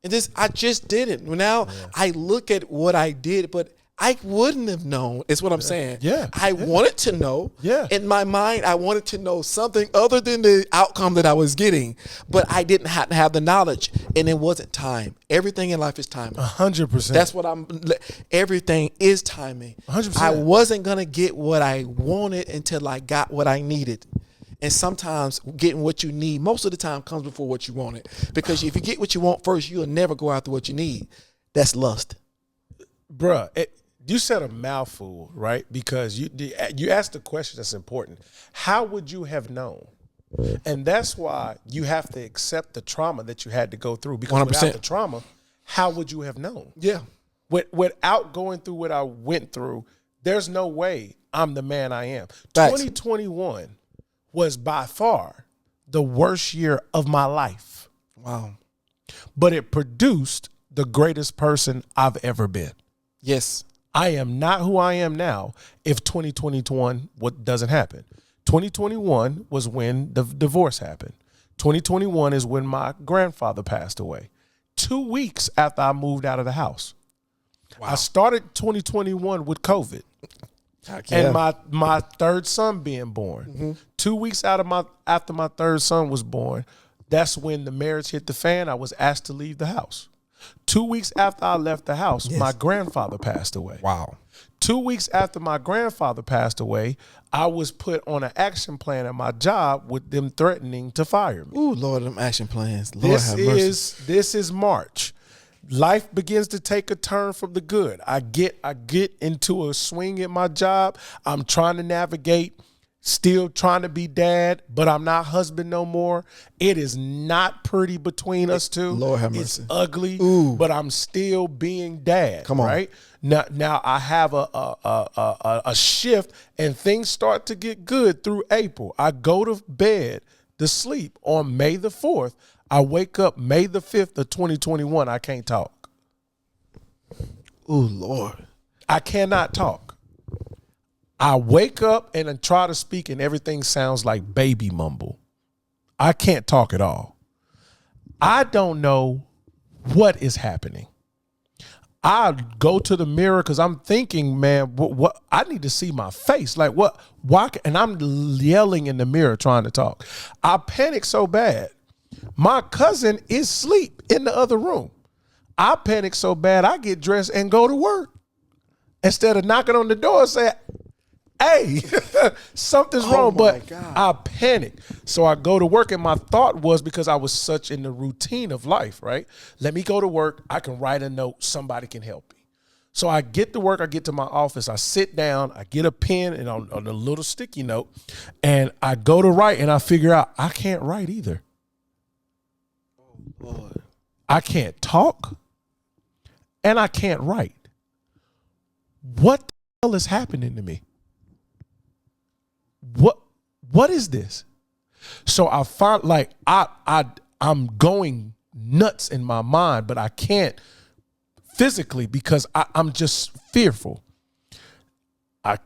And I just didn't. Now I look at what I did, but I wouldn't have known, is what I'm saying. I wanted to know. In my mind, I wanted to know something other than the outcome that I was getting, but I didn't have to have the knowledge, and it wasn't time. Everything in life is timing. 100%. That's what everything is timing. 100%. I wasn't going to get what I wanted until I got what I needed. And sometimes getting what you need, most of the time, comes before what you wanted. Because if you get what you want first, you'll never go after what you need. That's lust. Bruh, you said a mouthful, right? Because you asked a question that's important. How would you have known? And that's why you have to accept the trauma that you had to go through. Because 100%. without the trauma, how would you have known? Without going through what I went through, there's no way I'm the man I am. Thanks. 2021 was by far the worst year of my life. Wow. But it produced the greatest person I've ever been. Yes. I am not who I am now if 2021 doesn't happen. 2021 was when the divorce happened. 2021 is when my grandfather passed away. 2 weeks after I moved out of the house. Wow. I started 2021 with COVID. And my third son being born. Mm-hmm. 2 weeks after my third son was born, that's when the marriage hit the fan. I was asked to leave the house. 2 weeks after I left the house, my grandfather passed away. Wow. 2 weeks after my grandfather passed away, I was put on an action plan at my job with them threatening to fire me. Ooh, Lord, them action plans. Lord have mercy. This is March. Life begins to take a turn from the good. I get into a swing at my job. I'm trying to navigate, still trying to be dad, but I'm not husband no more. It is not pretty between us two. Lord have mercy. It's ugly, but I'm still being dad. Come on. Right? Now I have a shift, and things start to get good through April. I go to bed to sleep on May the 4th. I wake up May the 5th of 2021. I can't talk. Oh, Lord. I cannot talk. I wake up and I try to speak and everything sounds like baby mumble. I can't talk at all. I don't know what is happening. I go to the mirror because I'm thinking, man, what I need to see my face. Like what? Why? And I'm yelling in the mirror trying to talk. I panic so bad. My cousin is asleep in the other room. I panic so bad, I get dressed and go to work. Instead of knocking on the door and say, hey, something's wrong. But God. I panic. So I go to work, and my thought was, because I was such in the routine of life, right? Let me go to work. I can write a note. Somebody can help me. So I get to work. I get to my office. I sit down. I get a pen and on a little sticky note, and I go to write, and I figure out I can't write either. Lord. I can't talk and I can't write. What the hell is happening to me? What is this? So I find like I'm going nuts in my mind, but I can't physically because I'm just fearful. I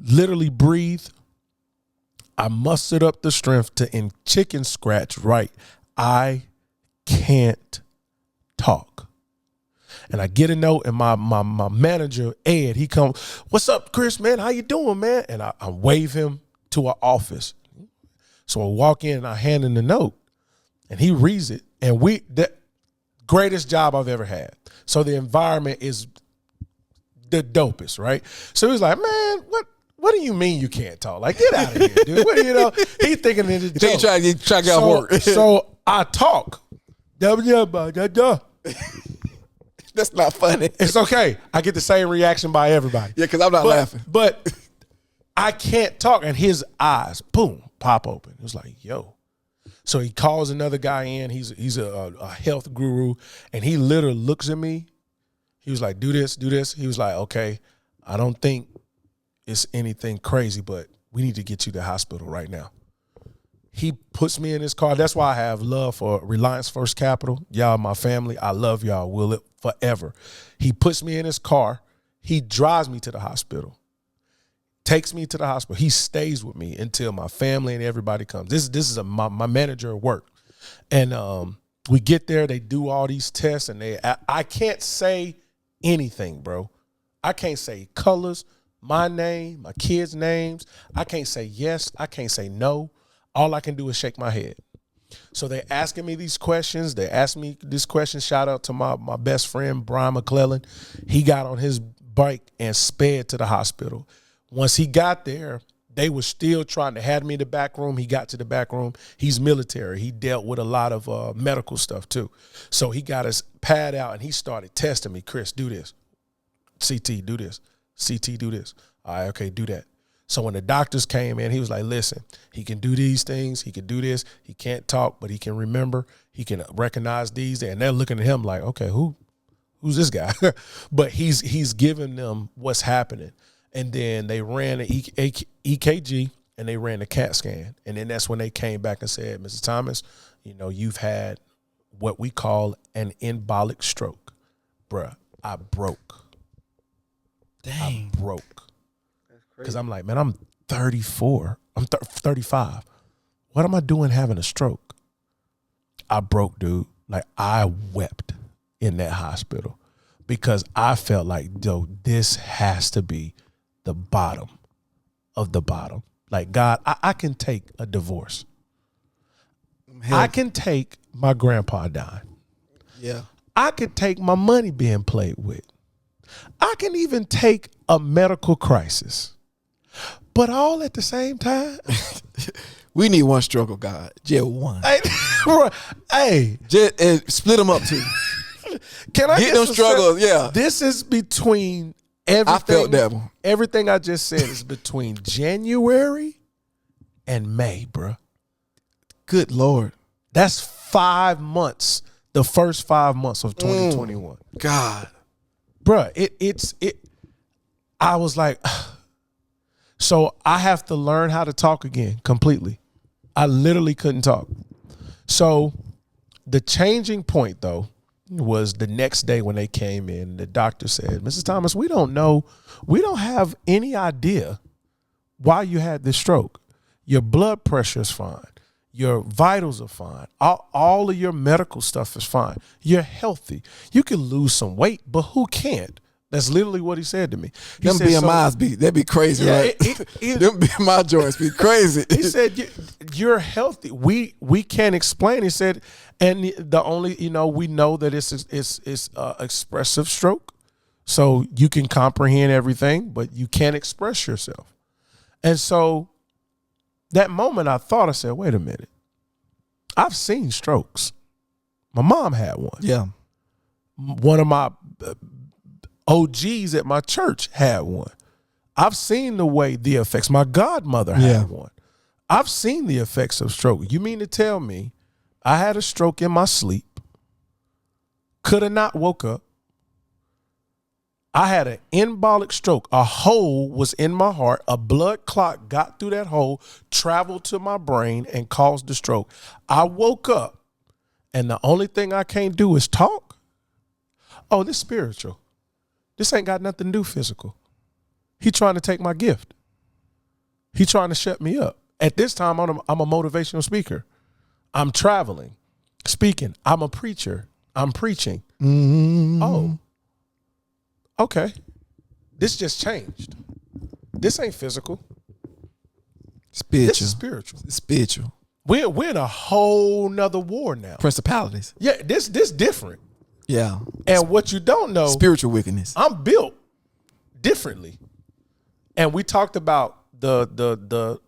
literally breathe. I mustered up the strength to in chicken scratch write, I can't talk. And I get a note, and my manager, Ed, he comes, what's up, Chris, man? How you doing, man? And I wave him to our office. So I walk in and I hand him the note, and he reads it. And the greatest job I've ever had. So the environment is the dopest, right? So he's like, man, What do you mean you can't talk? Like, get out of here, dude. What do you know? He thinking in his joke. He trying to get out work. So I talk. That's not funny. It's okay. I get the same reaction by everybody. Yeah, because I'm not laughing. But I can't talk, and his eyes, boom, pop open. It was like, yo. So he calls another guy in. He's a health guru, and he literally looks at me. He was like, do this, do this. He was like, okay, I don't think it's anything crazy, but we need to get you to the hospital right now. He puts me in his car. That's why I have love for Reliance First Capital. Y'all, my family, I love y'all. Will it forever. He puts me in his car. He drives me to the hospital. Takes me to the hospital. He stays with me until my family and everybody comes. This is my manager at work. And we get there. They do all these tests. And I can't say anything, bro. I can't say colors, my name, my kids' names. I can't say yes. I can't say no. All I can do is shake my head. So they're asking me these questions. They asked me this question. Shout out to my best friend, Brian McClellan. He got on his bike and sped to the hospital. Once he got there, they were still trying to have me in the back room. He got to the back room. He's military. He dealt with a lot of medical stuff too. So he got his pad out and he started testing me. Chris, do this. CT, do this. CT, do this. All right, okay, do that. So when the doctors came in, he was like, listen, he can do these things. He can do this. He can't talk, but he can remember. He can recognize these. And they're looking at him like, okay, who's this guy? But he's giving them what's happening. And then they ran an EKG and they ran a CAT scan. And then that's when they came back and said, Mrs. Thomas, you've had what we call an embolic stroke. Bruh, I broke. Dang. I broke. Because I'm like, man, I'm 34. I'm 35. What am I doing having a stroke? I broke, dude. Like, I wept in that hospital because I felt like, yo, this has to be the bottom of the bottom. Like, God, I can take a divorce. Hell. I can take my grandpa dying. Yeah. I could take my money being played with. I can even take a medical crisis. But all at the same time. We need one stroke of God. Just one. Hey. Just, split them up too. Can I get them struggles? Yeah. This is between everything. I felt that one. Everything I just said is between January and May, bro. Good Lord. That's 5 months. The first 5 months of 2021. God. Bruh, I was like, so I have to learn how to talk again completely. I literally couldn't talk. So the changing point, though, was the next day when they came in. The doctor said, Mrs. Thomas, we don't know. We don't have any idea why you had this stroke. Your blood pressure is fine. Your vitals are fine. All of your medical stuff is fine. You're healthy. You can lose some weight, but who can't? That's literally what he said to me. He Them said, BMIs that'd be crazy, yeah, right? Them BMI joints be crazy. He said, you're healthy. We can't explain. He said, and the only, we know that it's expressive stroke. So you can comprehend everything, but you can't express yourself. And so that moment I said, wait a minute. I've seen strokes. My mom had one. Yeah. One of my OGs at my church had one. I've seen the effects. My godmother had one. I've seen the effects of stroke. You mean to tell me I had a stroke in my sleep, could have not woke up. I had an embolic stroke. A hole was in my heart. A blood clot got through that hole, traveled to my brain, and caused the stroke. I woke up, and the only thing I can't do is talk. Oh, this spiritual. This ain't got nothing to do physical. He trying to take my gift. He trying to shut me up. At this time, I'm a motivational speaker. I'm traveling, speaking. I'm a preacher. I'm preaching. Mm-hmm. Oh, okay. This just changed. This ain't physical. Spiritual. This is spiritual. It's spiritual. We're in a whole nother war now. Principalities. Yeah, this different. Yeah. And what you don't know, spiritual wickedness. I'm built differently. And we talked about the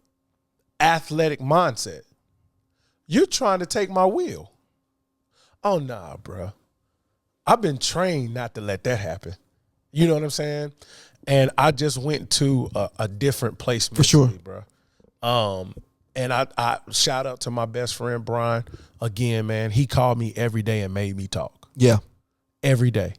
athletic mindset. You're trying to take my wheel. Oh, nah, bro. I've been trained not to let that happen. You know what I'm saying? And I just went to a different place mentally, bro. And I shout out to my best friend, Brian. Again, man, he called me every day and made me talk. Yeah. Every day.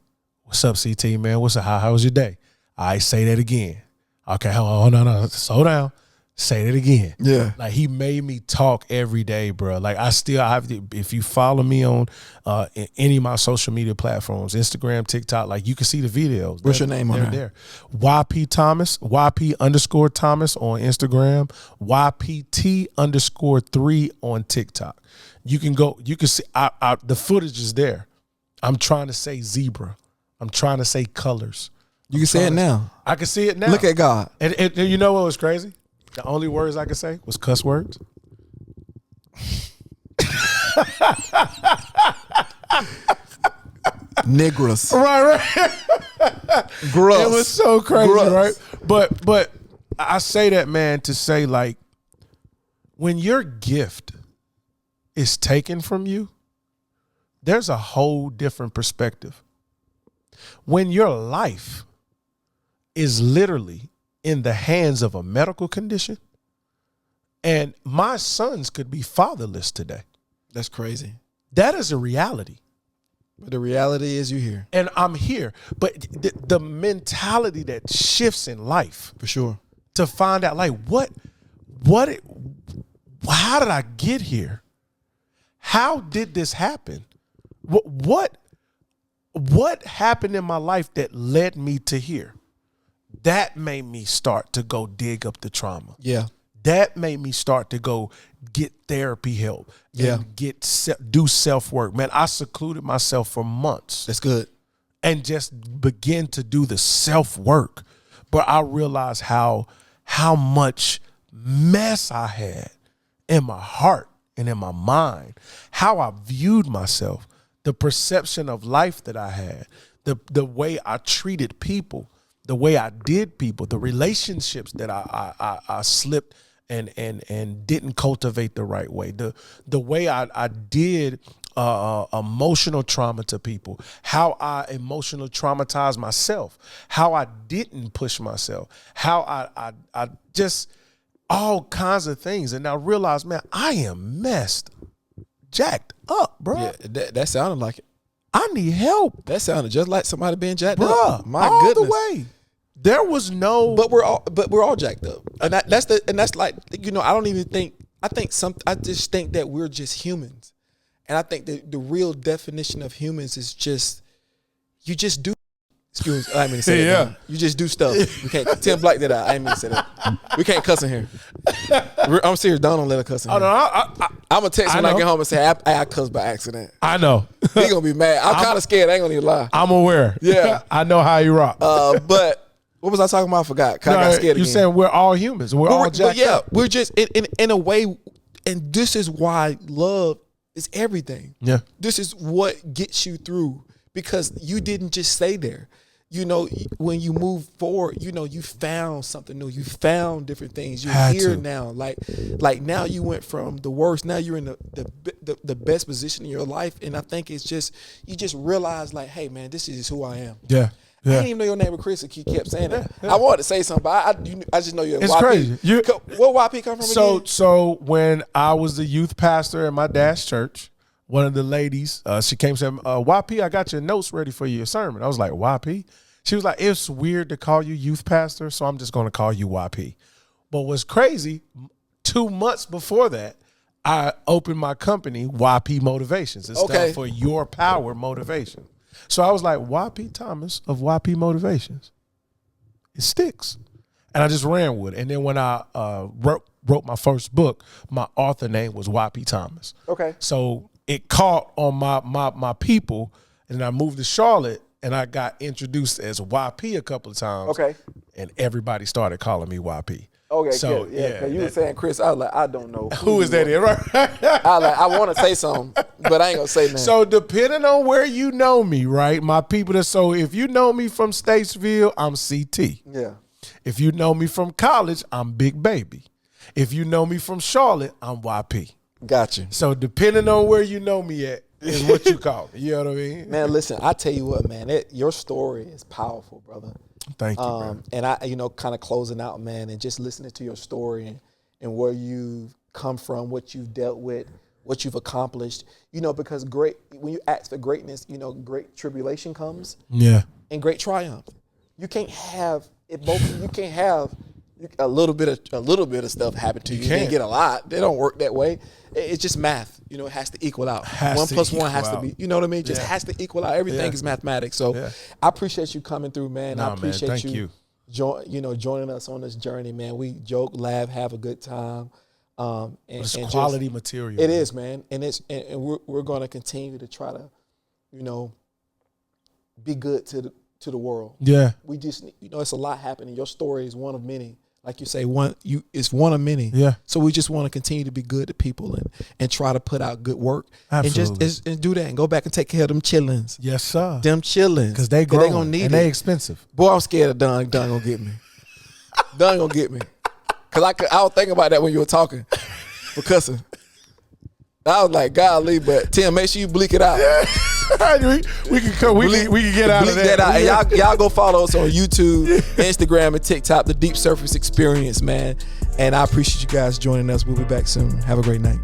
What's up, CT, man? What's up? How was your day? I say that again. Okay, hold on, no. Slow down. Say that again. Yeah. Like, he made me talk every day, bro. Like, I have, if you follow me on any of my social media platforms, Instagram, TikTok, like, you can see the videos. What's your name on there? YP Thomas, YP_Thomas on Instagram, YPT_3 on TikTok. You can see, the footage is there. I'm trying to say zebra. I'm trying to say colors. You can say it now. I can see it now. Look at God. And you know what was crazy? The only words I could say was cuss words. Negros. Right. Gross. It was so crazy, Gross. right? But I say that, man, to say, like, when your gift is taken from you, there's a whole different perspective. When your life is literally in the hands of a medical condition, and my sons could be fatherless today. That's crazy. That is a reality. But the reality is you're here. And I'm here. But the mentality that shifts in life. For sure. To find out, like, how did I get here? How did this happen? What happened in my life that led me to here? That made me start to go dig up the trauma. Yeah. That made me start to go get therapy help. Yeah. And do self-work. Man, I secluded myself for months. That's good. And just begin to do the self-work. But I realized how much mess I had in my heart and in my mind, how I viewed myself, the perception of life that I had, the way I treated people, the way I did people, the relationships that I slipped and didn't cultivate the right way, the way I did emotional trauma to people, how I emotional traumatized myself, how I didn't push myself, how I just all kinds of things. And I realized, man, I am messed, jacked up, bro. Yeah, that sounded like it. I need help. That sounded just like somebody being jacked Bruh, up. My all goodness. the way. There was no. But we're all jacked up, and that's like, you know, I just think that we're just humans, and I think that the real definition of humans is just you just do. Excuse me, I didn't mean to say that. Yeah. You just do stuff. We can't. Tim Black did that. I didn't mean to say that. We can't cuss in here. I'm serious. Don't let her cuss in here. I'm gonna text when I get home and say I cussed by accident. I know. He gonna be mad. I'm kind of scared. I ain't gonna even lie. I'm aware. Yeah. I know how you rock. But what was I talking about? I forgot. I got scared again. You saying we're all humans. We're all jacked up. We're just in a way, and this is why love is everything. Yeah. This is what gets you through, because you didn't just stay there. You know, when you move forward, you know, you found something new. You found different things. You're here now. Like now you went from the worst. Now you're in the best position in your life. And I think it's just, you just realize, like, hey, man, this is just who I am. Yeah. I didn't even know your name was Chris. You kept saying that. Yeah. I wanted to say something, but I just know you're it's YP. Crazy. Where YP come from again? So when I was the youth pastor at my dad's church, one of the ladies, she came and said, YP, I got your notes ready for your sermon. I was like, YP? She was like, it's weird to call you youth pastor, so I'm just going to call you YP. But what's crazy, 2 months before that, I opened my company, YP Motivations. It's done for Your Power Motivation. So I was like, YP Thomas of YP Motivations. It sticks. And I just ran with it. And then when I wrote my first book, my author name was YP Thomas. Okay. So it caught on my people, and I moved to Charlotte, and I got introduced as YP a couple of times. Okay. And everybody started calling me YP. Okay, so yeah, you were saying Chris. I was like, I don't know who is that. Right? I want to say something, but I ain't gonna say nothing. So depending on where you know me, right? My people if you know me from Statesville, I'm CT. Yeah. If you know me from college, I'm Big Baby. If you know me from Charlotte, I'm YP. Gotcha. So depending on where you know me at is what you call me. You know what I mean? Man, listen, I tell you what, man, your story is powerful, brother. Thank you, man. And I, kind of closing out, man, and just listening to your story and where you've come from, what you've dealt with, what you've accomplished, because when you ask for greatness, great tribulation comes. Yeah. And great triumph. You can't have it both. You can't have a little bit of stuff happen to you. You can't get a lot. They don't work that way. It's just math. It has to equal out. 1 + 1 has to be. You know what I mean? Just has to equal out. Everything is mathematics. So I appreciate you coming through, man. No, I appreciate man. Thank you. Joining us on this journey, man. We joke, laugh, have a good time. It's quality material. It is, man. And we're going to continue to try to, be good to the world. Yeah. We just, it's a lot happening. Your story is one of many. Like you say, it's one of many. Yeah. So we just want to continue to be good to people and try to put out good work. Absolutely. And do that and go back and take care of them chillins. Yes, sir. Them chillins. Because they growing, gonna need and they expensive. Boy, I'm scared of Don. Don gonna get me. Don gonna get me. Because I was thinking about that when you were talking. For cussing. I was like, golly, but Tim, make sure you bleak it out. we can get out of that. And y'all go follow us on YouTube, Instagram, and TikTok, The Deep Surface Experience, man. And I appreciate you guys joining us. We'll be back soon. Have a great night.